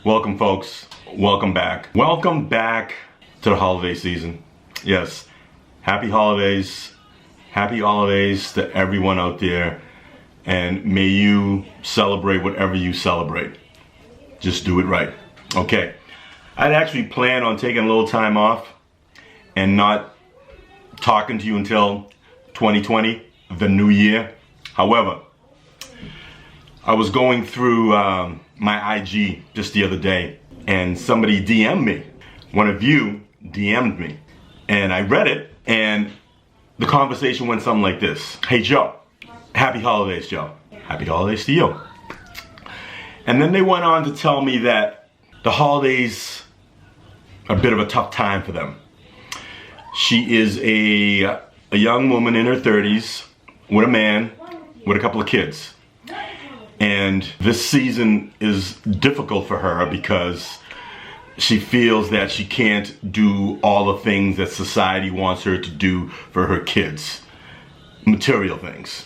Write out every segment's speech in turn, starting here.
Welcome, folks. Welcome back. Welcome back to the holiday season. Yes, happy holidays. Happy holidays to everyone out there. And may you celebrate whatever you celebrate. Just do it right. Okay. I'd actually planned on taking a little time off and not talking to you until 2020, the new year. However, I was going through my IG just the other day and somebody DM'd me. One of you DM'd me and I read it and the conversation went something like this. Hey Joe, happy holidays, Joe. Happy holidays to you. And then they went on to tell me that the holidays are a bit of a tough time for them. She is a young woman in her 30s with a man with a couple of kids. And this season is difficult for her because she feels that she can't do all the things that society wants her to do for her kids. Material things.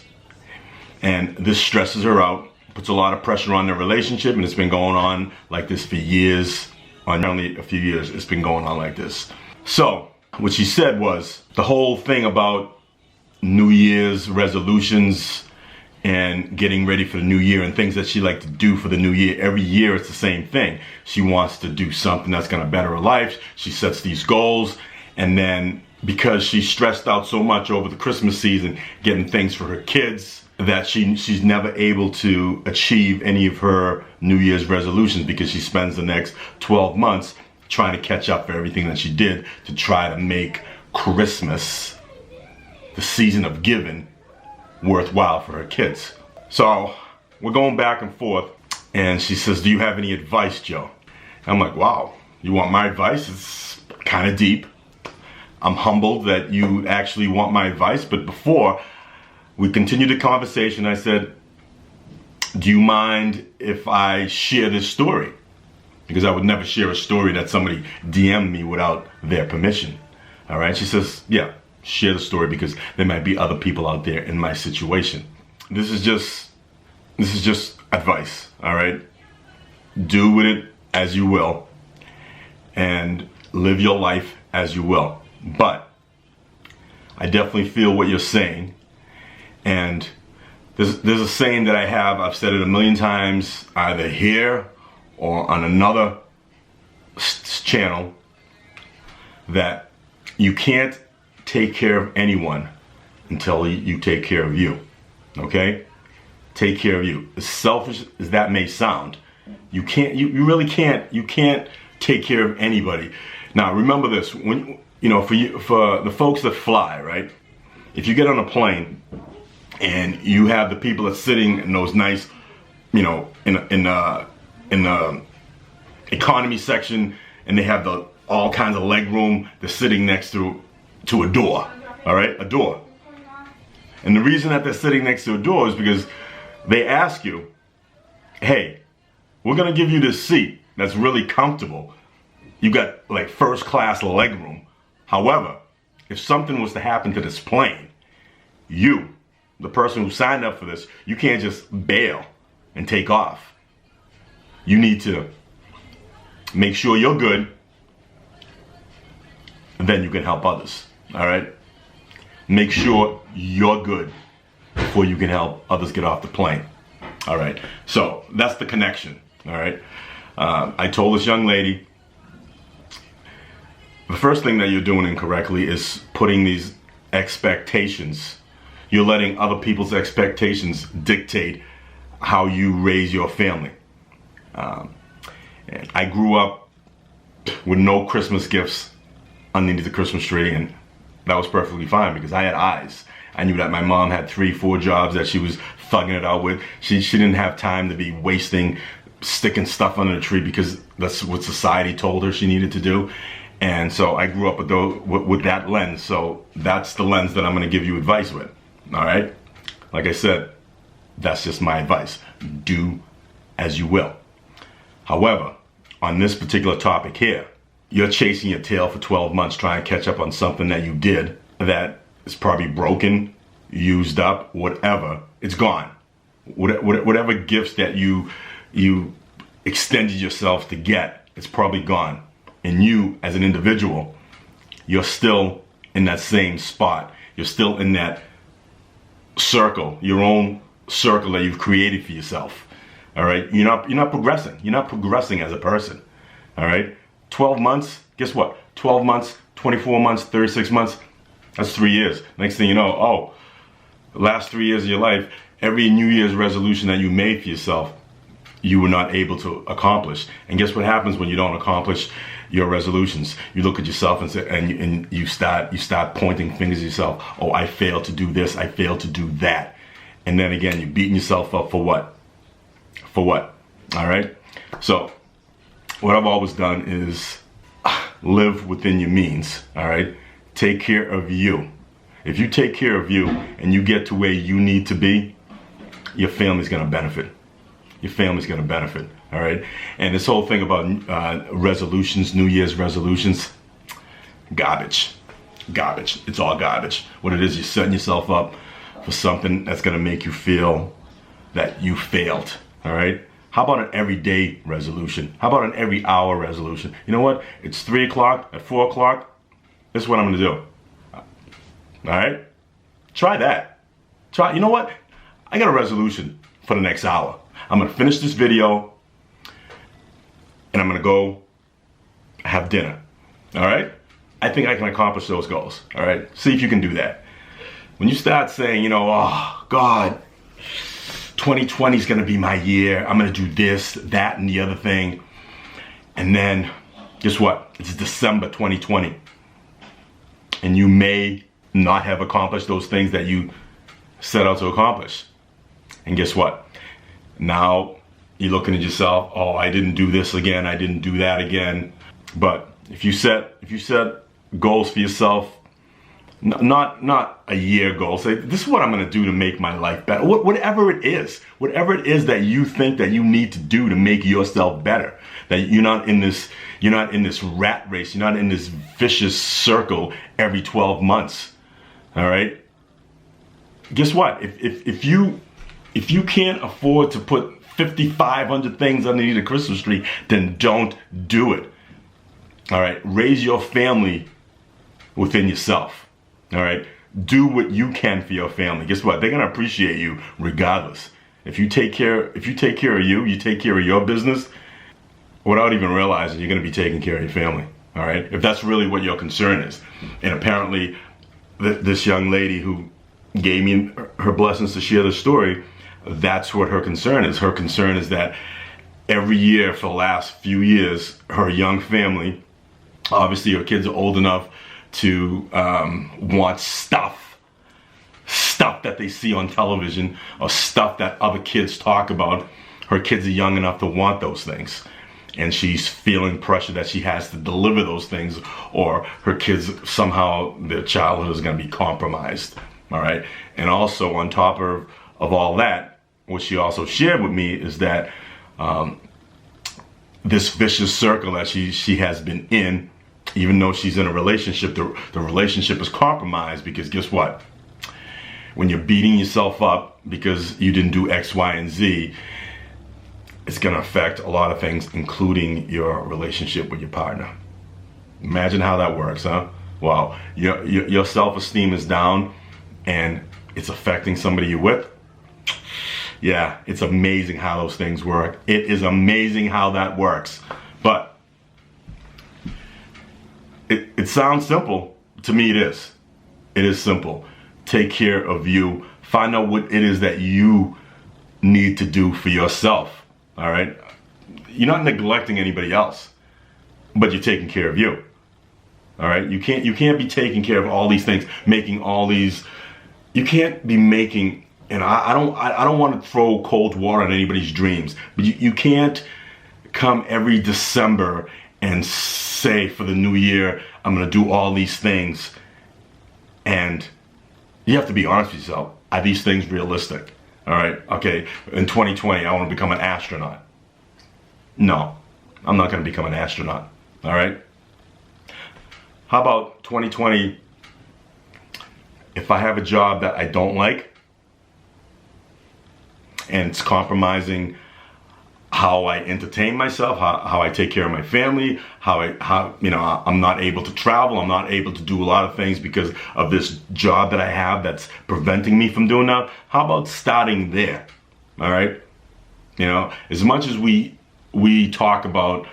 And this stresses her out, puts a lot of pressure on their relationship, and it's been going on like this for years. On only a few years, it's been going on like this. So, what she said was, the whole thing about New Year's resolutions and getting ready for the new year and things that she likes to do for the new year. Every year it's the same thing. She wants to do something that's gonna better her life. She sets these goals, and then because she's stressed out so much over the Christmas season, getting things for her kids, that she's never able to achieve any of her New Year's resolutions because she spends the next 12 months trying to catch up for everything that she did to try to make Christmas, the season of giving, worthwhile for her kids. So we're going back and forth, and she says, do you have any advice, Joe? I'm like, wow, you want my advice? It's kind of deep. I'm humbled that you actually want my advice, but before we continued the conversation, I said, do you mind if I share this story? Because I would never share a story that somebody DM'd me without their permission. All right, she says, yeah, share the story because there might be other people out there in my situation. This is just advice, all right? Do with it as you will and live your life as you will. But I definitely feel what you're saying. And there's a saying that I have, I've said it a million times, either here or on another channel, that you can't take care of anyone until you take care of you. Okay? Take care of you. As selfish as that may sound, you really can't take care of anybody. Now remember this, when for the folks that fly, right? If you get on a plane and you have the people that's sitting in those nice, in the economy section, and they have all kinds of leg room, they're sitting next to a door, all right, a door. And the reason that they're sitting next to a door is because they ask you, hey, we're gonna give you this seat that's really comfortable. You got like first class leg room. However, if something was to happen to this plane, you, the person who signed up for this, you can't just bail and take off. You need to make sure you're good, and then you can help others. All right? Make sure you're good before you can help others get off the plane. All right? So that's the connection. All right? I told this young lady, the first thing that you're doing incorrectly is putting these expectations. You're letting other people's expectations dictate how you raise your family. And I grew up with no Christmas gifts underneath the Christmas tree, and that was perfectly fine because I had eyes. I knew that my mom had 3-4 jobs that she was thugging it out with. She didn't have time to be sticking stuff under the tree because that's what society told her she needed to do. And so I grew up with that lens. So that's the lens that I'm going to give you advice with. All right? Like I said, that's just my advice. Do as you will. However, on this particular topic here, you're chasing your tail for 12 months trying to catch up on something that you did that is probably broken, used up, whatever. It's gone. Whatever gifts that you extended yourself to get, it's probably gone. And you, as an individual, you're still in that same spot. You're still in that circle, your own circle that you've created for yourself. All right, you're not progressing. You're not progressing as a person. All right, 12 months. Guess what? 12 months, 24 months, 36 months. That's 3 years. Next thing you know, oh, the last 3 years of your life, every New Year's resolution that you made for yourself, you were not able to accomplish. And guess what happens when you don't accomplish your resolutions? You look at yourself and say, and you start pointing fingers at yourself. Oh, I failed to do this. I failed to do that. And then again, you're beating yourself up for what? For what? All right. So what I've always done is live within your means. All right. Take care of you. If you take care of you and you get to where you need to be, your family's going to benefit. Your family's going to benefit. All right. And this whole thing about resolutions, New Year's resolutions, garbage. Garbage. It's all garbage. What it is, you're setting yourself up for something that's going to make you feel that you failed. All right. How about an everyday resolution? How about an every hour resolution? You know what? It's 3 o'clock, at 4 o'clock. This is what I'm going to do. All right. Try that. You know what? I got a resolution for the next hour. I'm going to finish this video and I'm going to go have dinner. All right. I think I can accomplish those goals. All right. See if you can do that. When you start saying, oh God, 2020 is going to be my year. I'm going to do this, that, and the other thing. And then guess what? It's December 2020. And you may not have accomplished those things that you set out to accomplish. And guess what? Now you're looking at yourself, oh, I didn't do this again. I didn't do that again. But if you set goals for yourself, not a year goal, say, this is what I'm going to do to make my life better. Whatever it is that you think that you need to do to make yourself better, that you're not in this rat race, you're not in this vicious circle every 12 months. All right. Guess what? If you can't afford to put 5,500 things underneath a Christmas tree, then don't do it. All right. Raise your family within yourself. All right. Do what you can for your family. Guess what? They're going to appreciate you regardless. If you take care of you take care of your business without even realizing you're going to be taking care of your family. All right. If that's really what your concern is. And apparently this young lady who gave me her blessings to share the story, that's what her concern is. Her concern is that every year for the last few years, her young family, obviously her kids are old enough to want stuff that they see on television or stuff that other kids talk about. Her kids are young enough to want those things. And she's feeling pressure that she has to deliver those things, or her kids, somehow their childhood is going to be compromised. All right. And also on top of all that, what she also shared with me is that this vicious circle that she has been in, even though she's in a relationship, the relationship is compromised because guess what? When you're beating yourself up because you didn't do X, Y, and Z, it's going to affect a lot of things, including your relationship with your partner. Imagine how that works, huh? Wow, your self-esteem is down and it's affecting somebody you're with. Yeah, it's amazing how those things work. It is amazing how that works. But it sounds simple. To me, it is. It is simple. Take care of you. Find out what it is that you need to do for yourself. All right? You're not neglecting anybody else, but you're taking care of you. All right? You can't be taking care of all these things, making all these. You can't be making. And I don't want to throw cold water on anybody's dreams, but you can't come every December and say for the new year, I'm going to do all these things. And you have to be honest with yourself. Are these things realistic? All right. Okay. In 2020, I want to become an astronaut. No, I'm not going to become an astronaut. All right. How about 2020? If I have a job that I don't like, and it's compromising how I entertain myself, how I take care of my family, how I'm not able to travel, I'm not able to do a lot of things because of this job that I have that's preventing me from doing that. How about starting there? All right? You know, as much as we talk about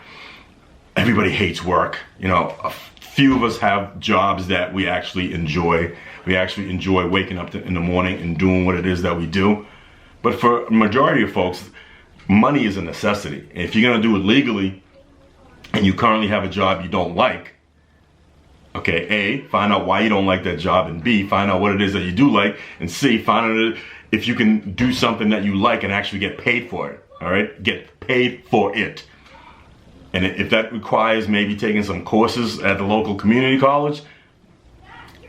everybody hates work, you know, a few of us have jobs that we actually enjoy. We actually enjoy waking up in the morning and doing what it is that we do. But for a majority of folks, money is a necessity. And if you're gonna do it legally and you currently have a job you don't like, okay, A, find out why you don't like that job, and B, find out what it is that you do like, and C, find out if you can do something that you like and actually get paid for it, all right? Get paid for it. And if that requires maybe taking some courses at the local community college,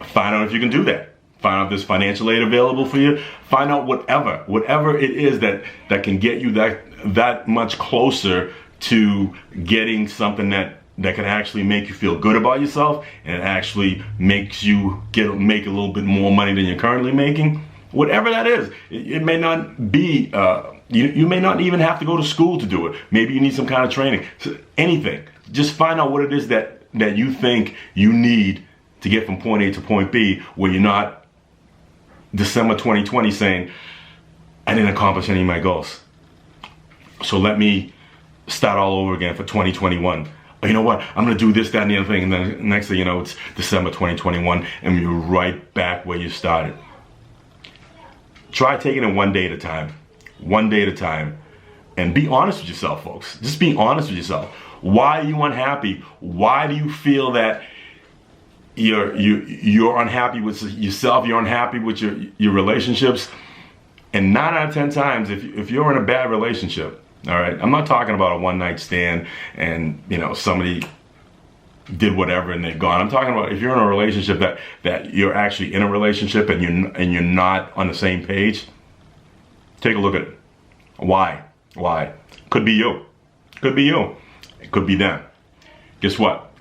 find out if you can do that. Find out if there's financial aid available for you. Find out whatever it is that can get you that much closer to getting something that can actually make you feel good about yourself, and it actually makes you make a little bit more money than you're currently making. Whatever that is, it may not be, you may not even have to go to school to do it. Maybe you need some kind of training. So anything. Just find out what it is that you think you need to get from point A to point B, where you're not December 2020 saying, I didn't accomplish any of my goals, so let me start all over again for 2021. Or, you know what, I'm gonna do this, that, and the other thing, and then next thing you know, it's December 2021, and you're right back where you started. Try taking it one day at a time. One day at a time. And be honest with yourself, folks. Just be honest with yourself. Why are you unhappy? Why do you feel that you're unhappy with yourself, you're unhappy with your relationships? And 9 out of 10 times, if you're in a bad relationship, all right, I'm not talking about a one-night stand and, you know, somebody did whatever and they're gone. I'm talking about if you're in a relationship that you're actually in a relationship and you're not on the same page. Take a look at it. Why? Could be you. Could be you. It could be them. Guess what?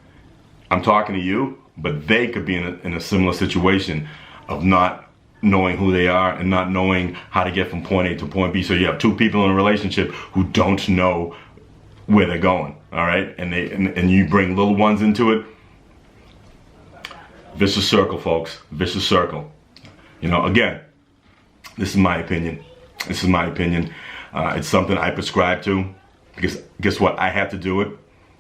I'm talking to you, but they could be in a similar situation of not knowing who they are and not knowing how to get from point A to point B. So you have two people in a relationship who don't know where they're going, all right? And you bring little ones into it. Vicious circle, folks. Vicious circle. You know, again, this is my opinion. This is my opinion. It's something I prescribe to, because guess what? I had to do it.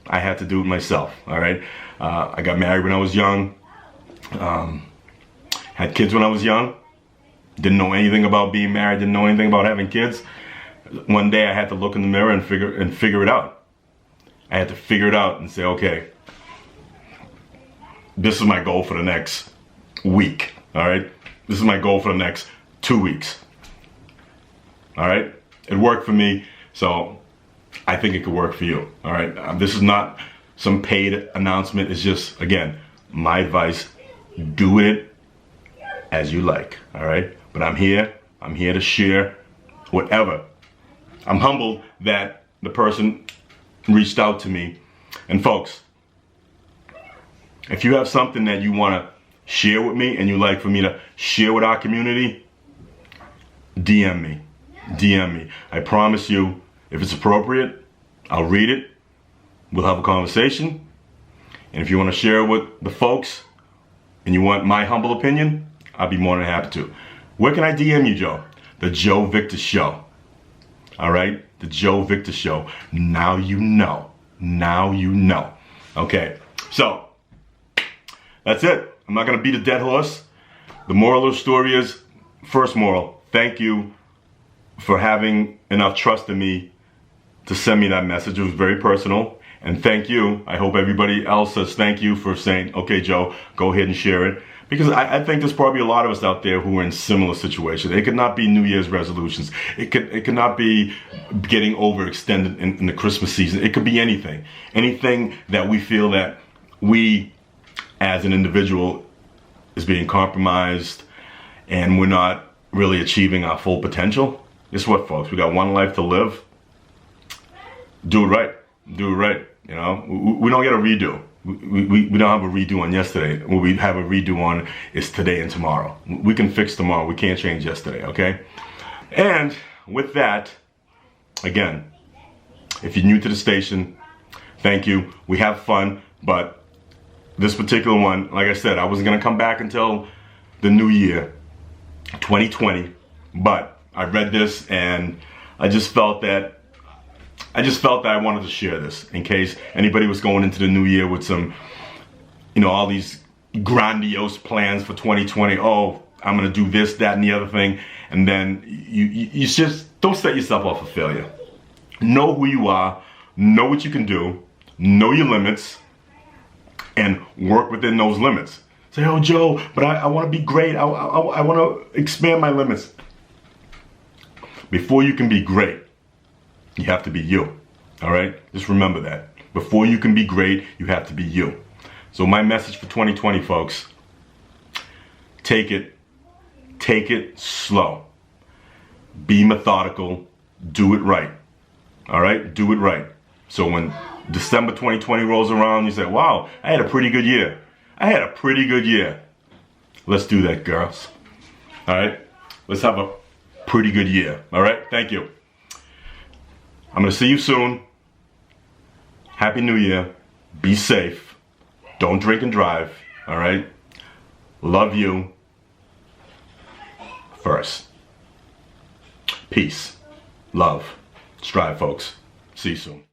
I had to do it myself, all right? I got married when I was young. Had kids when I was young. Didn't know anything about being married. Didn't know anything about having kids. One day I had to look in the mirror and figure it out. I had to figure it out and say, okay, this is my goal for the next week, all right? This is my goal for the next 2 weeks, all right? It worked for me, so I think it could work for you, all right? This is not some paid announcement. It's just, again, my advice. Do it as you like, all right? But I'm here to share whatever. I'm humbled that the person reached out to me. And folks, if you have something that you want to share with me and you like for me to share with our community, DM me. DM me. I promise you, if it's appropriate, I'll read it. We'll have a conversation. And if you want to share it with the folks and you want my humble opinion, I'll be more than happy to. Where can I DM you, Joe? The Joe Victor Show. All right? The Joe Victor Show. Now you know. Now you know. Okay. So, that's it. I'm not going to beat a dead horse. The moral of the story is, first moral, thank you for having enough trust in me to send me that message. It was very personal. And thank you. I hope everybody else says thank you for saying, okay, Joe, go ahead and share it. Because I think there's probably a lot of us out there who are in similar situations. It could not be New Year's resolutions. It could not be getting overextended in the Christmas season. It could be anything. Anything that we feel that we, as an individual, is being compromised and we're not really achieving our full potential. Guess what, folks? We got one life to live. Do it right. Do it right. You know, we don't get a redo. We don't have a redo on yesterday. What we have a redo on is today and tomorrow. We can fix tomorrow. We can't change yesterday, okay? And with that, again, If you're new to the station, thank you. We have fun, but this particular one, like I said, I wasn't gonna come back until the new year, 2020. But I read this and I just felt that I wanted to share this in case anybody was going into the new year with some, all these grandiose plans for 2020. Oh, I'm gonna do this, that, and the other thing, and then you just don't set yourself up for failure. Know who you are, know what you can do, know your limits, and work within those limits. Say, oh Joe, but I want to be great. I want to expand my limits. Before you can be great, you have to be you. All right? Just remember that. Before you can be great, you have to be you. So my message for 2020, folks, take it slow. Be methodical. Do it right. All right? Do it right. So when December 2020 rolls around, you say, wow, I had a pretty good year. I had a pretty good year. Let's do that, girls. All right? Let's have a pretty good year. All right? Thank you. I'm going to see you soon. Happy New Year. Be safe. Don't drink and drive. All right? Love you first. Peace. Love. Strive, folks. See you soon.